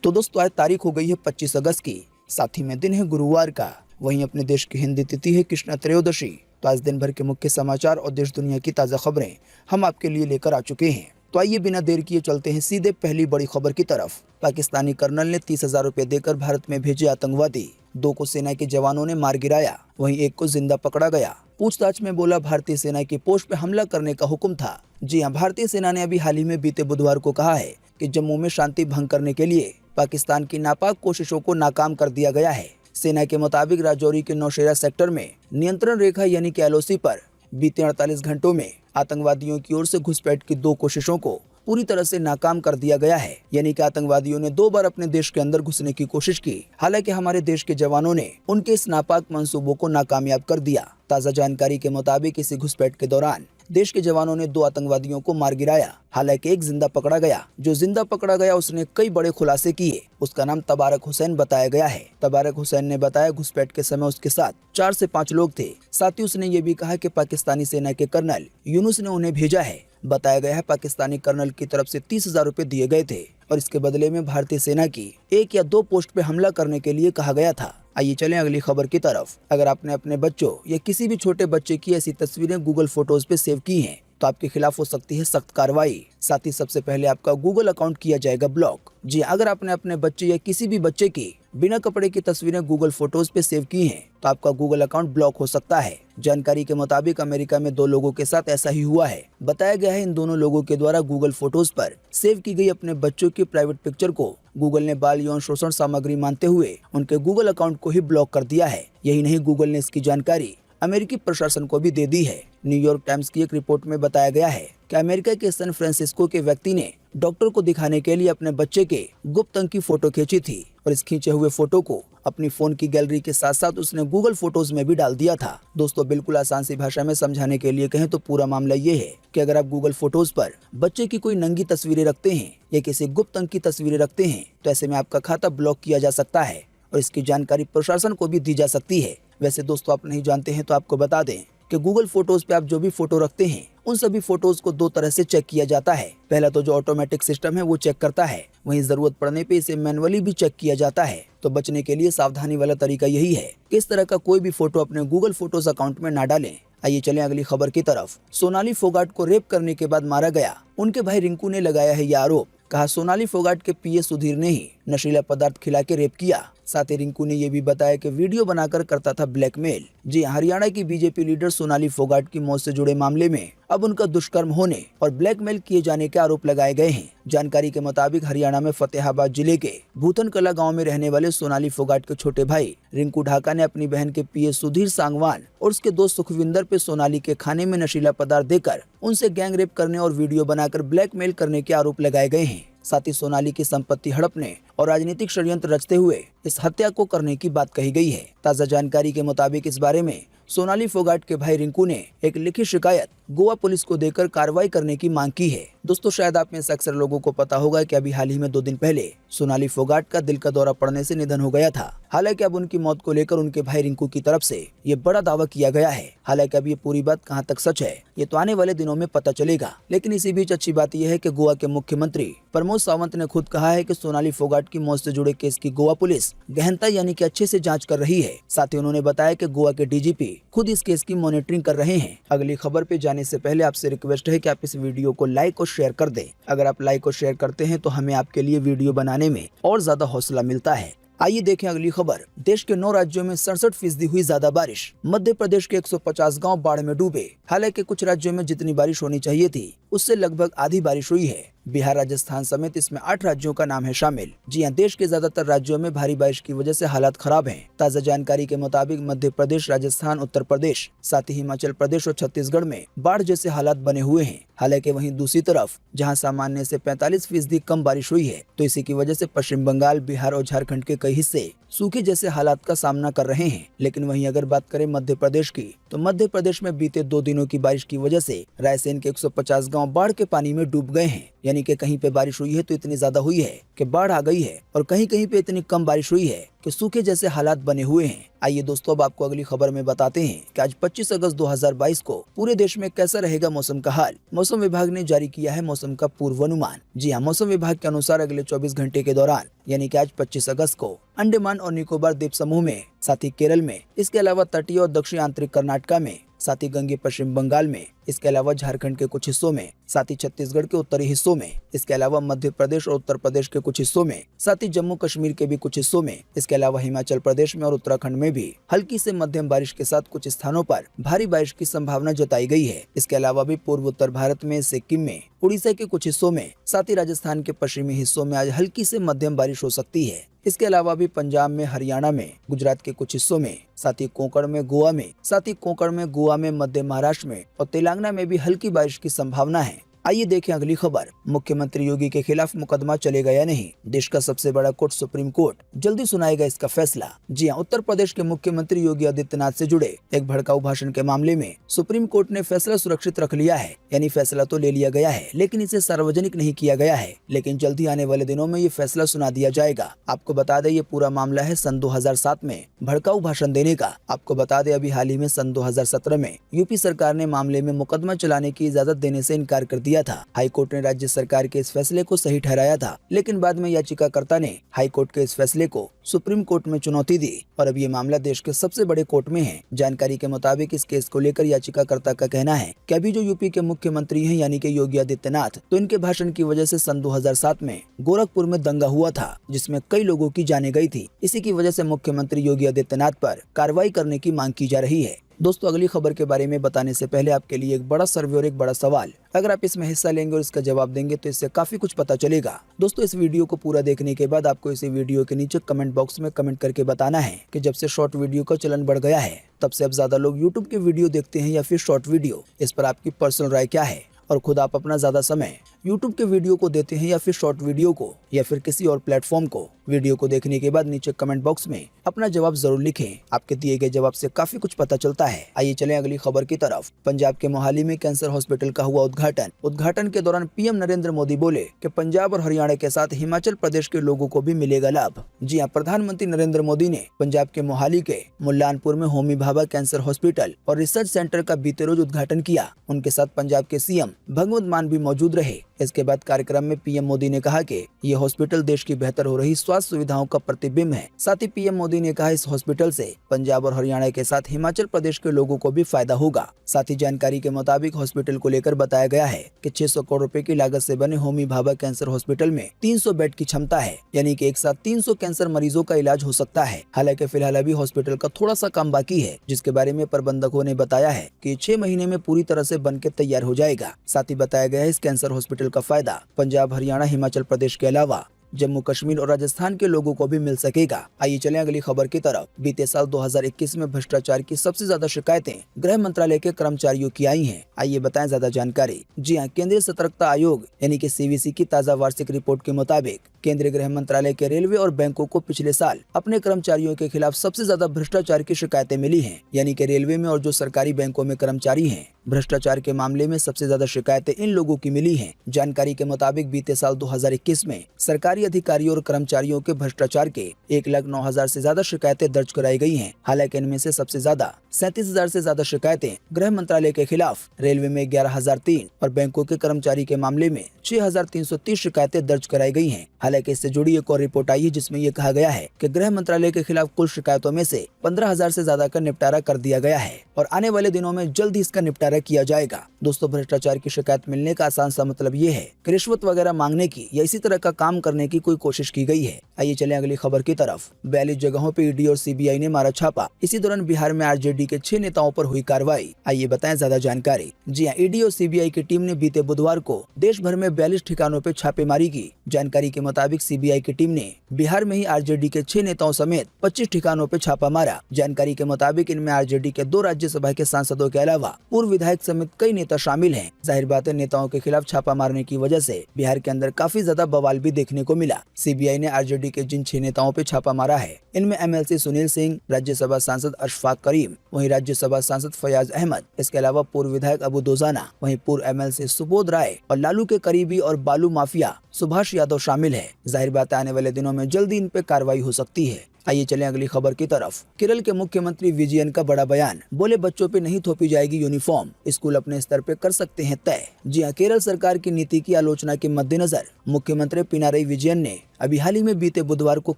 तो दोस्तों आज तारीख हो गई है 25 अगस्त की, साथ ही में दिन है गुरुवार का। वहीं अपने देश की हिंदी तिथि है कृष्ण त्रयोदशी। तो आज दिन भर के मुख्य समाचार और देश दुनिया की ताज़ा खबरें हम आपके लिए लेकर आ चुके हैं। तो आइए बिना देर किए चलते हैं सीधे पहली बड़ी खबर की तरफ। पाकिस्तानी कर्नल ने 30,000 रुपए देकर भारत में भेजे आतंकवादी, 2 को सेना के जवानों ने मार गिराया, वहीं 1 को जिंदा पकड़ा गया। पूछताछ में बोला भारतीय सेना की पोस्ट पे हमला करने का हुक्म था। जी हां, भारतीय सेना ने अभी हाल ही में बीते बुधवार को कहा है कि जम्मू में शांति भंग करने के लिए पाकिस्तान की नापाक कोशिशों को नाकाम कर दिया गया है। सेना के मुताबिक राजौरी के नौशेरा सेक्टर में नियंत्रण रेखा यानी कि LOC पर बीते 48 घंटों में आतंकवादियों की ओर से घुसपैठ की 2 कोशिशों को पूरी तरह से नाकाम कर दिया गया है। यानी कि आतंकवादियों ने 2 बार अपने देश के अंदर घुसने की कोशिश की। हालांकि हमारे देश के जवानों ने उनके इस नापाक मंसूबों को नाकामयाब कर दिया। ताज़ा जानकारी के मुताबिक इसी घुसपैठ के दौरान देश के जवानों ने 2 आतंकवादियों को मार गिराया। हालांकि 1 जिंदा पकड़ा गया। जो जिंदा पकड़ा गया उसने कई बड़े खुलासे किए। उसका नाम तबारक हुसैन बताया गया है। तबारक हुसैन ने बताया घुसपैठ के समय उसके साथ 4 से 5 लोग थे। साथ ही उसने ये भी कहा कि पाकिस्तानी सेना के कर्नल यूनुस ने उन्हें भेजा है। बताया गया है पाकिस्तानी कर्नल की तरफ से 30,000 रुपए दिए गए थे और इसके बदले में भारतीय सेना की 1 या 2 पोस्ट पे हमला करने के लिए कहा गया था। आइए चलें अगली खबर की तरफ। अगर आपने अपने बच्चों या किसी भी छोटे बच्चे की ऐसी तस्वीरें गूगल फोटोज पे सेव की हैं तो आपके खिलाफ हो सकती है सख्त कार्रवाई। साथ ही सबसे पहले आपका गूगल अकाउंट किया जाएगा ब्लॉक। जी, अगर आपने अपने बच्चे या किसी भी बच्चे की बिना कपड़े की तस्वीरें गूगल फोटोज पे सेव की हैं तो आपका गूगल अकाउंट ब्लॉक हो सकता है। जानकारी के मुताबिक अमेरिका में 2 लोगों के साथ ऐसा ही हुआ है। बताया गया है इन दोनों लोगों के द्वारा गूगल फोटोज पर सेव की गई अपने बच्चों की प्राइवेट पिक्चर को गूगल ने बाल यौन शोषण सामग्री मानते हुए उनके गूगल अकाउंट को ही ब्लॉक कर दिया है। यही नहीं, गूगल ने इसकी जानकारी अमेरिकी प्रशासन को भी दे दी है। न्यूयॉर्क टाइम्स की एक रिपोर्ट में बताया गया है कि अमेरिका के सैन फ्रांसिस्को के व्यक्ति ने डॉक्टर को दिखाने के लिए अपने बच्चे के गुप्त अंग की फोटो खींची थी और इस खींचे हुए फोटो को अपनी फोन की गैलरी के साथ साथ उसने गूगल फोटोज में भी डाल दिया था। दोस्तों, बिल्कुल आसान सी भाषा में समझाने के लिए कहें तो पूरा मामला ये है कि अगर आप गूगल फोटोज पर बच्चे की कोई नंगी तस्वीरें रखते हैं या किसी गुप्त अंग की तस्वीरें रखते हैं तो ऐसे में आपका खाता ब्लॉक किया जा सकता है और इसकी जानकारी प्रशासन को भी दी जा सकती है। वैसे दोस्तों, आप नहीं जानते हैं तो आपको बता दें कि गूगल फोटोज पे आप जो भी फोटो रखते हैं उन सभी फोटोज को 2 तरह से चेक किया जाता है। पहला तो जो ऑटोमेटिक सिस्टम है वो चेक करता है, वहीं जरूरत पड़ने पे इसे मैनुअली भी चेक किया जाता है। तो बचने के लिए सावधानी वाला तरीका यही है कि इस तरह का कोई भी फोटो अपने गूगल फोटोज अकाउंट में ना डालें। आइए चलें अगली खबर की तरफ। सोनाली फोगाट को रेप करने के बाद मारा गया, उनके भाई रिंकू ने लगाया है यह आरोप। कहा सोनाली फोगाट के PA सुधीर ने ही नशीला पदार्थ खिला के रेप किया। साथ ही रिंकू ने यह भी बताया कि वीडियो बनाकर करता था ब्लैकमेल। जी, हरियाणा की बीजेपी लीडर सोनाली फोगाट की मौत से जुड़े मामले में अब उनका दुष्कर्म होने और ब्लैकमेल किए जाने के आरोप लगाए गए हैं। जानकारी के मुताबिक हरियाणा में फतेहाबाद जिले के भूथन कला गाँव में रहने वाले सोनाली फोगाट के छोटे भाई रिंकू ढाका ने अपनी बहन के PA सुधीर सांगवान और उसके दोस्त सुखविंदर पे सोनाली के खाने में नशीला पदार्थ देकर उनसे गैंग रेप करने और वीडियो बनाकर ब्लैकमेल करने के आरोप लगाए गए हैं। साथ ही सोनाली की संपत्ति हड़पने और राजनीतिक षड्यंत्र रचते हुए इस हत्या को करने की बात कही गई है। ताज़ा जानकारी के मुताबिक इस बारे में सोनाली फोगाट के भाई रिंकू ने एक लिखित शिकायत गोवा पुलिस को देकर कार्रवाई करने की मांग की है। दोस्तों, शायद आप में से अक्सर लोगों को पता होगा कि अभी हाल ही में 2 दिन पहले सोनाली फोगाट का दिल का दौरा पड़ने से निधन हो गया था। हालांकि अब उनकी मौत को लेकर उनके भाई रिंकू की तरफ से ये बड़ा दावा किया गया है। हालांकि अब ये पूरी बात कहां तक सच है ये तो आने वाले दिनों में पता चलेगा। लेकिन इसी बीच अच्छी बात यह है कि गोवा के मुख्यमंत्री प्रमोद सावंत ने खुद कहा है कि सोनाली फोगाट की मौत से जुड़े केस की गोवा पुलिस गहनता यानी कि अच्छे से जांच कर रही है। साथ ही उन्होंने बताया कि गोवा के DGP खुद इस केस की मॉनिटरिंग कर रहे हैं। अगली खबर पे जाने से पहले आपसे रिक्वेस्ट है कि आप इस वीडियो को लाइक और शेयर कर दें। अगर आप लाइक और शेयर करते हैं तो हमें आपके लिए वीडियो बनाने में और ज्यादा हौसला मिलता है। आइए देखें अगली खबर। देश के 9 राज्यों में 67% हुई ज्यादा बारिश। मध्य प्रदेश के 150 गांव बाढ़ में डूबे। हालांकि कुछ राज्यों में जितनी बारिश होनी चाहिए थी उससे लगभग आधी बारिश हुई है। बिहार, राजस्थान समेत इसमें 8 राज्यों का नाम है शामिल। जी हां, देश के ज्यादातर राज्यों में भारी बारिश की वजह से हालात खराब हैं। ताज़ा जानकारी के मुताबिक मध्य प्रदेश, राजस्थान, उत्तर प्रदेश, साथ ही हिमाचल प्रदेश और छत्तीसगढ़ में बाढ़ जैसे हालात बने हुए हैं। हालांकि वहीं दूसरी तरफ जहां सामान्य से 45% कम बारिश हुई है तो इसी की वजह से पश्चिम बंगाल, बिहार और झारखंड के कई हिस्से सूखे जैसे हालात का सामना कर रहे हैं। लेकिन वहीं अगर बात करें मध्य प्रदेश की तो मध्य प्रदेश में बीते 2 दिनों की बारिश की वजह से रायसेन के 150 गांव बाढ़ के पानी में डूब गए हैं। यानी कि कहीं पे बारिश हुई है तो इतनी ज्यादा हुई है कि बाढ़ आ गई है और कहीं कहीं पे इतनी कम बारिश हुई है कि सूखे जैसे हालात बने हुए हैं। आइए दोस्तों, अब आपको अगली खबर में बताते हैं कि आज 25 अगस्त 2022 को पूरे देश में कैसा रहेगा मौसम का हाल। मौसम विभाग ने जारी किया है मौसम का पूर्वानुमान। जी हाँ, मौसम विभाग के अनुसार अगले 24 घंटे के दौरान यानी कि आज 25 अगस्त को अंडमान और निकोबार द्वीप समूह में, साथ ही केरल में, इसके अलावा तटीय और दक्षिण आंतरिक कर्नाटका में, साथ ही गंगे पश्चिम बंगाल में, इसके अलावा झारखंड के कुछ हिस्सों में, साथ ही छत्तीसगढ़ के उत्तरी हिस्सों में, इसके अलावा मध्य प्रदेश और उत्तर प्रदेश के कुछ हिस्सों में, साथ ही जम्मू कश्मीर के भी कुछ हिस्सों में, इसके अलावा हिमाचल प्रदेश में और उत्तराखंड में भी हल्की से मध्यम बारिश के साथ कुछ स्थानों पर भारी बारिश की संभावना जताई गई है। इसके अलावा भी पूर्व उत्तर भारत में, सिक्किम में, उड़ीसा के कुछ हिस्सों में, साथ ही राजस्थान के पश्चिमी हिस्सों में आज हल्की से मध्यम बारिश हो सकती है। इसके अलावा भी पंजाब में, हरियाणा में, गुजरात के कुछ हिस्सों में, साथ ही कोंकण में, गोवा में, मध्य महाराष्ट्र में और तेलंगाना में भी हल्की बारिश की संभावना है। आइए देखें अगली खबर। मुख्यमंत्री योगी के खिलाफ मुकदमा चलेगा या नहीं? देश का सबसे बड़ा कोर्ट सुप्रीम कोर्ट जल्दी सुनाएगा इसका फैसला। जी हां, उत्तर प्रदेश के मुख्यमंत्री योगी आदित्यनाथ से जुड़े एक भड़काऊ भाषण के मामले में सुप्रीम कोर्ट ने फैसला सुरक्षित रख लिया है। यानी फैसला तो ले लिया गया है, लेकिन इसे सार्वजनिक नहीं किया गया है। लेकिन जल्द ही आने वाले दिनों में ये फैसला सुना दिया जाएगा। आपको बता दें, ये पूरा मामला है सन 2007 में भड़काऊ भाषण देने का। आपको बता दें, अभी हाल ही में सन 2017 में यूपी सरकार ने मामले में मुकदमा चलाने की इजाजत देने से इनकार कर दिया था। हाई कोर्ट ने राज्य सरकार के इस फैसले को सही ठहराया था, लेकिन बाद में याचिकाकर्ता ने हाई कोर्ट के इस फैसले को सुप्रीम कोर्ट में चुनौती दी और अब ये मामला देश के सबसे बड़े कोर्ट में है। जानकारी के मुताबिक इस केस को लेकर याचिकाकर्ता का कहना है कि अभी जो यूपी के मुख्यमंत्री हैं यानी कि योगी आदित्यनाथ, तो इनके भाषण की वजह से सन 2007 में गोरखपुर में दंगा हुआ था, जिसमें कई लोगों की जानें गई थी। इसी की वजह से मुख्यमंत्री योगी आदित्यनाथ पर कार्रवाई करने की मांग की जा रही है। दोस्तों, अगली खबर के बारे में बताने से पहले आपके लिए एक बड़ा सर्वे और एक बड़ा सवाल। अगर आप इसमें हिस्सा लेंगे और इसका जवाब देंगे तो इससे काफी कुछ पता चलेगा। दोस्तों, इस वीडियो को पूरा देखने के बाद आपको इसी वीडियो के नीचे कमेंट बॉक्स में कमेंट करके बताना है कि जब से शॉर्ट वीडियो का चलन बढ़ गया है, तब से अब ज्यादा लोग यूट्यूब के वीडियो देखते हैं या फिर शॉर्ट वीडियो। इस पर आपकी पर्सनल राय क्या है और खुद आप अपना ज्यादा समय यूट्यूब के वीडियो को देते हैं या फिर शॉर्ट वीडियो को या फिर किसी और प्लेटफॉर्म को? वीडियो को देखने के बाद नीचे कमेंट बॉक्स में अपना जवाब जरूर लिखें। आपके दिए गए जवाब से काफी कुछ पता चलता है। आइए चलें अगली खबर की तरफ। पंजाब के मोहाली में कैंसर हॉस्पिटल का हुआ उद्घाटन के दौरान पीएम नरेंद्र मोदी बोले कि पंजाब और हरियाणा के साथ हिमाचल प्रदेश के लोगों को भी मिलेगा लाभ। जी हां, प्रधानमंत्री नरेंद्र मोदी ने पंजाब के मोहाली के मुल्लानपुर में होमी भाभा कैंसर हॉस्पिटल और रिसर्च सेंटर का बीते रोज उद्घाटन किया। उनके साथ पंजाब के सीएम भगवंत मान भी मौजूद रहे। इसके बाद कार्यक्रम में पीएम मोदी ने कहा कि ये हॉस्पिटल देश की बेहतर हो रही स्वास्थ्य सुविधाओं का प्रतिबिंब है। साथ ही पीएम मोदी ने कहा इस हॉस्पिटल से पंजाब और हरियाणा के साथ हिमाचल प्रदेश के लोगों को भी फायदा होगा। साथ ही जानकारी के मुताबिक हॉस्पिटल को लेकर बताया गया है कि 600 करोड़ रुपए की लागत से बने होमी भाभा कैंसर हॉस्पिटल में 300 बेड की क्षमता है, यानी कि एक साथ 300 कैंसर मरीजों का इलाज हो सकता है। हालांकि फिलहाल अभी हॉस्पिटल का थोड़ा सा काम बाकी है, जिसके बारे में प्रबंधकों ने बताया है कि 6 महीने में पूरी तरह से बन के तैयार हो जाएगा। साथ ही बताया गया है इस कैंसर हॉस्पिटल का फायदा पंजाब, हरियाणा, हिमाचल प्रदेश के अलावा जम्मू कश्मीर और राजस्थान के लोगों को भी मिल सकेगा। आइए चलें अगली खबर की तरफ। बीते साल 2021 में भ्रष्टाचार की सबसे ज्यादा शिकायतें गृह मंत्रालय के कर्मचारियों की आई हैं। आइए बताएं ज्यादा जानकारी। जी हां, केंद्रीय सतर्कता आयोग यानी कि सीवीसी की ताजा वार्षिक रिपोर्ट के मुताबिक केंद्रीय गृह मंत्रालय के रेलवे और बैंकों को पिछले साल अपने कर्मचारियों के खिलाफ सबसे ज्यादा भ्रष्टाचार की शिकायतें मिली हैं। यानी कि रेलवे में और जो सरकारी बैंकों में कर्मचारी हैं, भ्रष्टाचार के मामले में सबसे ज्यादा शिकायतें इन लोगों की मिली हैं। जानकारी के मुताबिक बीते साल 2021 में सरकारी अधिकारियों और कर्मचारियों के भ्रष्टाचार के 1,09,000 से ज्यादा शिकायतें दर्ज कराई गई हैं। हालांकि इनमें से सबसे ज्यादा 37,000 से ज्यादा शिकायतें गृह मंत्रालय के खिलाफ, रेलवे में 11,003 और बैंकों के कर्मचारी के मामले में 6,330 शिकायतें दर्ज कराई गई हैं। हालांकि इससे जुड़ी एक और रिपोर्ट आई है जिसमें यह कहा गया है कि गृह मंत्रालय के खिलाफ कुल शिकायतों में से 15,000 से ज्यादा का निपटारा कर दिया गया है और आने वाले दिनों में जल्द ही इसका निपटारा किया जाएगा। दोस्तों, भ्रष्टाचार की शिकायत मिलने का आसान सा मतलब ये है कि रिश्वत वगैरह मांगने की या इसी तरह का काम करने की कोई कोशिश की गई है। आइए चलें अगली खबर की तरफ। 42 जगहों पे ईडी और सीबीआई ने मारा छापा। इसी दौरान बिहार में आरजेडी के 6 नेताओं पर हुई कार्रवाई। आइए बताएं ज्यादा जानकारी। जी हां, ईडी और सीबीआई की टीम ने बीते बुधवार को देश भर में 42 ठिकानों पे छापेमारी की। जानकारी के मुताबिक सीबीआई की टीम ने बिहार में ही आरजेडी के 6 नेताओं समेत 25 ठिकानों पे छापा मारा। जानकारी के मुताबिक इनमें आरजेडी के 2 राज्यसभा के सांसदों के अलावा पूर्व विधायक समेत कई नेता शामिल हैं। जाहिर बात है, नेताओं के खिलाफ छापा मारने की वजह से बिहार के अंदर काफी ज्यादा बवाल भी देखने को मिला। सीबीआई ने आरजेडी के जिन 6 नेताओं पे छापा मारा है, इनमें एमएलसी सुनील सिंह, राज्यसभा सांसद अशफाक करीम, वहीं राज्यसभा सांसद फयाज अहमद, इसके अलावा पूर्व विधायक अबू दोजाना, वहीं पूर्व एमएलसी सुबोध राय और लालू के करीबी और बालू माफिया सुभाष यादव शामिल है। जाहिर बात है, आने वाले दिनों में जल्दी इन पे कार्रवाई हो सकती है। आइए चलें अगली खबर की तरफ। केरल के मुख्यमंत्री विजयन का बड़ा बयान, बोले बच्चों पे नहीं थोपी जाएगी यूनिफॉर्म, स्कूल अपने स्तर पे कर सकते हैं तय। जी हां, केरल सरकार की नीति की आलोचना के मद्देनजर मुख्यमंत्री पिनारई विजयन ने अभी हाल ही में बीते बुधवार को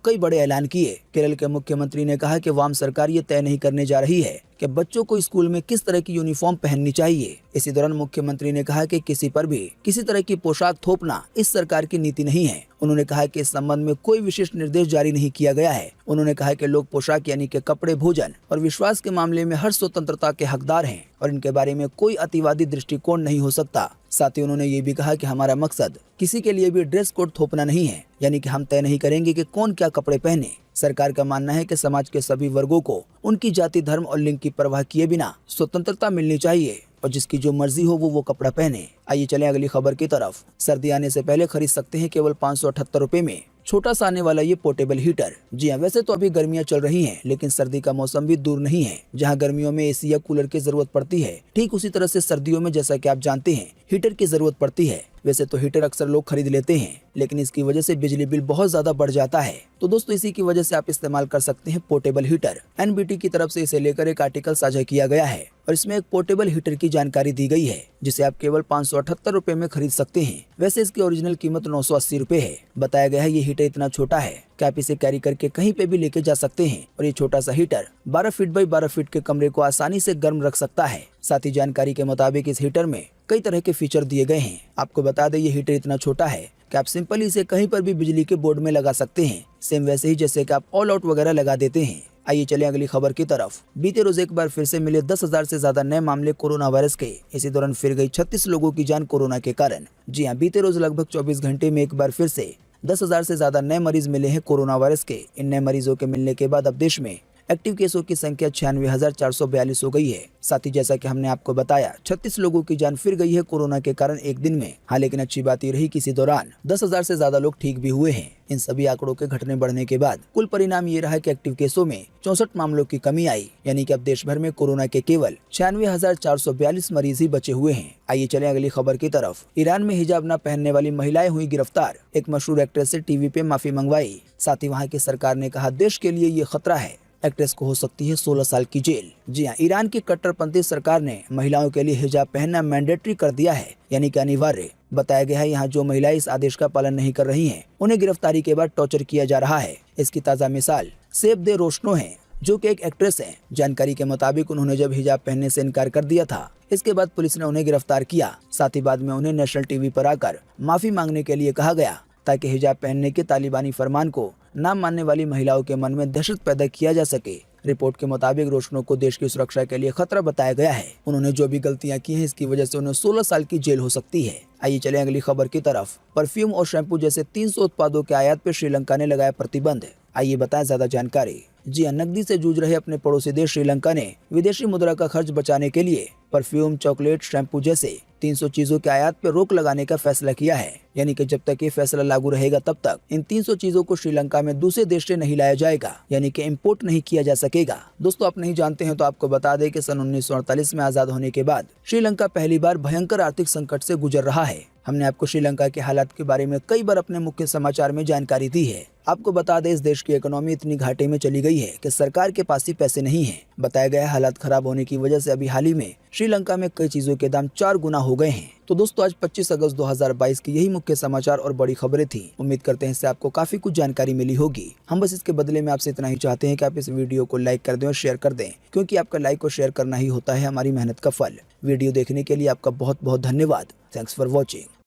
कई बड़े ऐलान किए। केरल के मुख्यमंत्री ने कहा कि वाम सरकार ये तय नहीं करने जा रही है कि बच्चों को स्कूल में किस तरह की यूनिफॉर्म पहननी चाहिए। इसी दौरान मुख्यमंत्री ने कहा कि किसी पर भी किसी तरह की पोशाक थोपना इस सरकार की नीति नहीं है। उन्होंने कहा कि इस संबंध में कोई विशेष निर्देश जारी नहीं किया गया है। उन्होंने कहा कि लोग पोशाक यानी कि कपड़े, भोजन और विश्वास के मामले में हर स्वतंत्रता के हकदार हैं और इनके बारे में कोई अतिवादी दृष्टिकोण नहीं हो सकता। साथ ही उन्होंने ये भी कहा कि हमारा मकसद किसी के लिए भी ड्रेस कोड थोपना नहीं है, यानी कि हम तय नहीं करेंगे कि कौन क्या कपड़े पहने। सरकार का मानना है कि समाज के सभी वर्गों को उनकी जाति, धर्म और लिंग की परवाह किए बिना स्वतंत्रता मिलनी चाहिए और जिसकी जो मर्जी हो वो कपड़ा पहने। आइए चलें अगली खबर की तरफ। सर्दी आने से पहले खरीद सकते हैं केवल 578 रुपए में छोटा सा आने वाला ये पोर्टेबल हीटर। जी हाँ, वैसे तो अभी गर्मियां चल रही हैं, लेकिन सर्दी का मौसम भी दूर नहीं है। जहां गर्मियों में एसी या कूलर की जरूरत पड़ती है, ठीक उसी तरह से सर्दियों में, जैसा कि आप जानते हैं, हीटर की जरूरत पड़ती है। वैसे तो हीटर अक्सर लोग खरीद लेते हैं, लेकिन इसकी वजह से बिजली बिल बहुत ज्यादा बढ़ जाता है। तो दोस्तों, इसी की वजह से आप इस्तेमाल कर सकते हैं पोर्टेबल हीटर। एनबीटी की तरफ से इसे लेकर एक आर्टिकल साझा किया गया है और इसमें एक पोर्टेबल हीटर की जानकारी दी गई है, जिसे आप केवल 578 रुपए में खरीद सकते हैं। वैसे इसकी ओरिजिनल कीमत 980 रुपए है। बताया गया है ये हीटर इतना छोटा है कि आप इसे कैरी करके कहीं पे भी लेके जा सकते हैं और ये छोटा सा हीटर 12 फीट बाई 12 फीट के कमरे को आसानी से गर्म रख सकता है। साथ ही जानकारी के मुताबिक इस हीटर में कई तरह के फीचर दिए गए हैं। आपको बता दें, ये हीटर इतना छोटा है कि आप सिंपली इसे कहीं पर भी बिजली के बोर्ड में लगा सकते हैं, सेम वैसे ही जैसे कि आप ऑल आउट वगैरह लगा देते हैं। आइए चलें अगली खबर की तरफ। बीते रोज एक बार फिर से मिले 10,000 से ज्यादा नए मामले कोरोना वायरस के। इसी दौरान फिर गई 36 लोगों की जान कोरोना के कारण। जी हां, बीते रोज लगभग 24 घंटे में एक बार फिर से 10,000 से ज्यादा नए मरीज मिले हैं कोरोना वायरस के। इन नए मरीजों के मिलने के बाद अब देश में एक्टिव केसों की संख्या 96,442 हो गई है। साथ ही जैसा कि हमने आपको बताया, 36 लोगों की जान फिर गई है कोरोना के कारण एक दिन में। हाँ, लेकिन अच्छी बात ये रही कि इसी दौरान 10,000 से ज्यादा लोग ठीक भी हुए हैं। इन सभी आंकड़ों के घटने बढ़ने के बाद कुल परिणाम ये रहा कि एक्टिव केसों में 64 मामलों की कमी आई, यानी कि अब देश भर में कोरोना के केवल 96,442 मरीज ही बचे हुए हैं। आइए चलें अगली खबर की तरफ। ईरान में हिजाब न पहनने वाली महिलाएं हुई गिरफ्तार। एक मशहूर एक्ट्रेस से टीवी पे माफी मंगवाई। साथ ही वहाँ की सरकार ने कहा देश के लिए ये खतरा है, एक्ट्रेस को हो सकती है 16 साल की जेल। जी हाँ, ईरान की कट्टरपंथी सरकार ने महिलाओं के लिए हिजाब पहनना मैंडेटरी कर दिया है, यानी कि अनिवार्य। बताया गया है यहाँ जो महिलाएं इस आदेश का पालन नहीं कर रही हैं, उन्हें गिरफ्तारी के बाद टॉर्चर किया जा रहा है। इसकी ताज़ा मिसाल सेफ दे रोशनो है, जो कि एक एक्ट्रेस है। जानकारी के मुताबिक उन्होंने जब हिजाब पहनने से इनकार कर दिया था, इसके बाद पुलिस ने उन्हें गिरफ्तार किया। साथ ही बाद में उन्हें नेशनल टीवी पर आकर माफी मांगने के लिए कहा गया, ताकि हिजाब पहनने के तालिबानी फरमान को न मानने वाली महिलाओं के मन में दहशत पैदा किया जा सके। रिपोर्ट के मुताबिक रोशनो को देश की सुरक्षा के लिए खतरा बताया गया है। उन्होंने जो भी गलतियां की हैं, इसकी वजह से उन्हें 16 साल की जेल हो सकती है। आइए चलें अगली खबर की तरफ। परफ्यूम और शैम्पू जैसे 300 उत्पादों के आयात पर श्रीलंका ने लगाया प्रतिबंध। आइए बताएं ज्यादा जानकारी। जी हां, नकदी से जूझ रहे अपने पड़ोसी देश श्रीलंका ने विदेशी मुद्रा का खर्च बचाने के लिए परफ्यूम, चॉकलेट, शैम्पू जैसे 300 चीजों के आयात पर रोक लगाने का फैसला किया है। यानी कि जब तक ये फैसला लागू रहेगा तब तक इन 300 चीजों को श्रीलंका में दूसरे देश से नहीं लाया जाएगा, यानी कि इंपोर्ट नहीं किया जा सकेगा। दोस्तों, आप नहीं जानते हैं तो आपको बता दें कि सन 1948 में आजाद होने के बाद श्रीलंका पहली बार भयंकर आर्थिक संकट से गुजर रहा है। हमने आपको श्रीलंका के हालात के बारे में कई बार अपने मुख्य समाचार में जानकारी दी है। आपको बता दें, इस देश की इकोनॉमी इतनी घाटे में चली गई है कि सरकार के पास ही पैसे नहीं है। बताया गया है हालात खराब होने की वजह से अभी हाल ही में श्रीलंका में कई चीजों के दाम 4 गुना हो गए हैं। तो दोस्तों, आज 25 अगस्त 2022 की यही मुख्य समाचार और बड़ी खबरें थी। उम्मीद करते हैं इससे आपको काफी कुछ जानकारी मिली होगी। हम बस इसके बदले में आपसे इतना ही चाहते हैं कि आप इस वीडियो को लाइक कर दें और शेयर कर दें, क्योंकि आपका लाइक और शेयर करना ही होता है हमारी मेहनत का फल। वीडियो देखने के लिए आपका बहुत बहुत धन्यवाद। Thanks for watching.